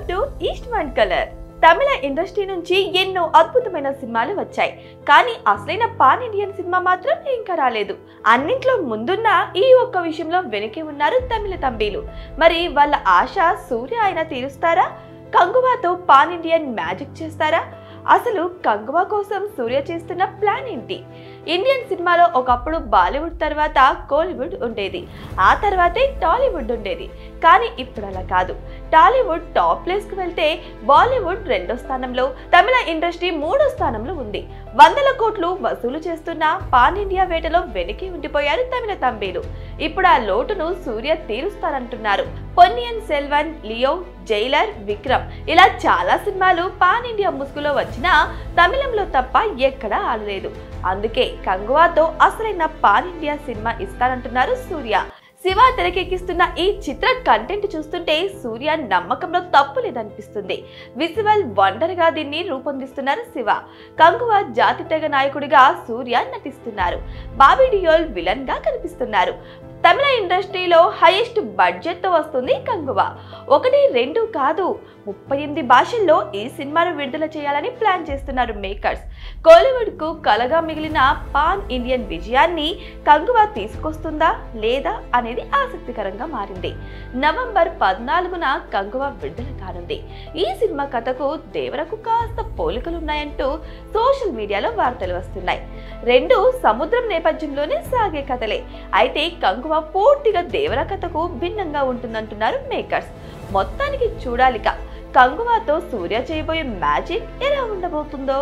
Welcome to is to one colour. Tamil industry నుంచి ఎన్నో అద్భుతమైన సినిమాలు వచ్చాయి, కానీ అసలైన పాన్ ఇండియన్ సినిమా మాత్రం ఇంకా రాలేదు. అన్నింట్లో ముందున్న ఈ ఒక్క విషయంలో వెనకే ఉన్నారు తమిళ తంబీలు. మరి వాళ్ళ ఆశ సూర్య ఆయన తీరుస్తారా? కంగువాతో పాన్ ఇండియన్ మ్యాజిక్ చేస్తారా? అసలు కంగువా కోసం సూర్య చేస్తున్న ప్లాన్ ఏంటి? ఇండియన్ సినిమాలో ఒకప్పుడు బాలీవుడ్ తర్వాత కోలీవుడ్ ఉండేది, ఆ తర్వాతే టాలీవుడ్ ఉండేది. కానీ ఇప్పుడు అలా కాదు. టాలీవుడ్ టాప్ ప్లేస్ కు వెళ్తే బాలీవుడ్ 2వ స్థానంలో, తమిళ ఇండస్ట్రీ 3వ స్థానంలో ఉంది. వందల కోట్లు వసూలు చేస్తున్న పాన్ ఇండియా వేటలో వెనక్కి ఉండిపోయారు తమిళ తంబీలు. ఇప్పుడు ఆ లోటును సూర్య తీరుస్తారంటున్నారు. పొన్నియిన్ సెల్వన్, లియో, జైలర్, విక్రమ్ ఇలా చాలా సినిమాలు పాన్ ఇండియా ముసుగులో వచ్చినా తమిళంలో తప్ప ఎక్కడా ఆడలేదు. అందుకే కంగువాతో అసలైన పాన్ ఇండియా సినిమా ఇస్తానంటున్నారు సూర్య. శివ తెరకెక్కిస్తున్న ఈ చిత్ర కంటెంట్ చూస్తుంటే సూర్య నమ్మకంలో తప్పు లేదనిపిస్తుంది. విజువల్ వండర్ గా దీన్ని రూపొందిస్తున్నారు శివ. కంగువా జాతి తెగ నాయకుడిగా సూర్య నటిస్తున్నారు. బాబీ డియోల్ విలన్ గా కనిపిస్తున్నారు. తమిళ ఇండస్ట్రీలో హైయెస్ట్ బడ్జెట్ తో వస్తుంది కంగువా. 1, 2 కాదు, 38 భాషల్లో ఈ సినిమాను విడుదల చేయాలని ప్లాన్ చేస్తున్నారు మేకర్స్. కోలీవుడ్ కు కలగా మిగిలిన పాన్ ఇండియన్ విజయాన్ని కంగువా తీసుకొస్తుందా లేదా అనేది ఆసక్తికరంగా మారింది. నవంబర్ 14న కంగువా విడుదల కానుంది. ఈ సినిమా కథకు దేవరకు కాస్త పోలికలున్నాయంటూ సోషల్ మీడియాలో వార్తలు వస్తున్నాయి. 2 సముద్రం నేపథ్యంలోనే సాగే కథలే. అయితే కంగువా పూర్తిగా దేవర కథకు భిన్నంగా ఉంటుందంటున్నారు మేకర్స్. మొత్తానికి చూడాలిక కంగువాతో సూర్య చేయబోయే మ్యాజిక్ ఎలా ఉండబోతుందో.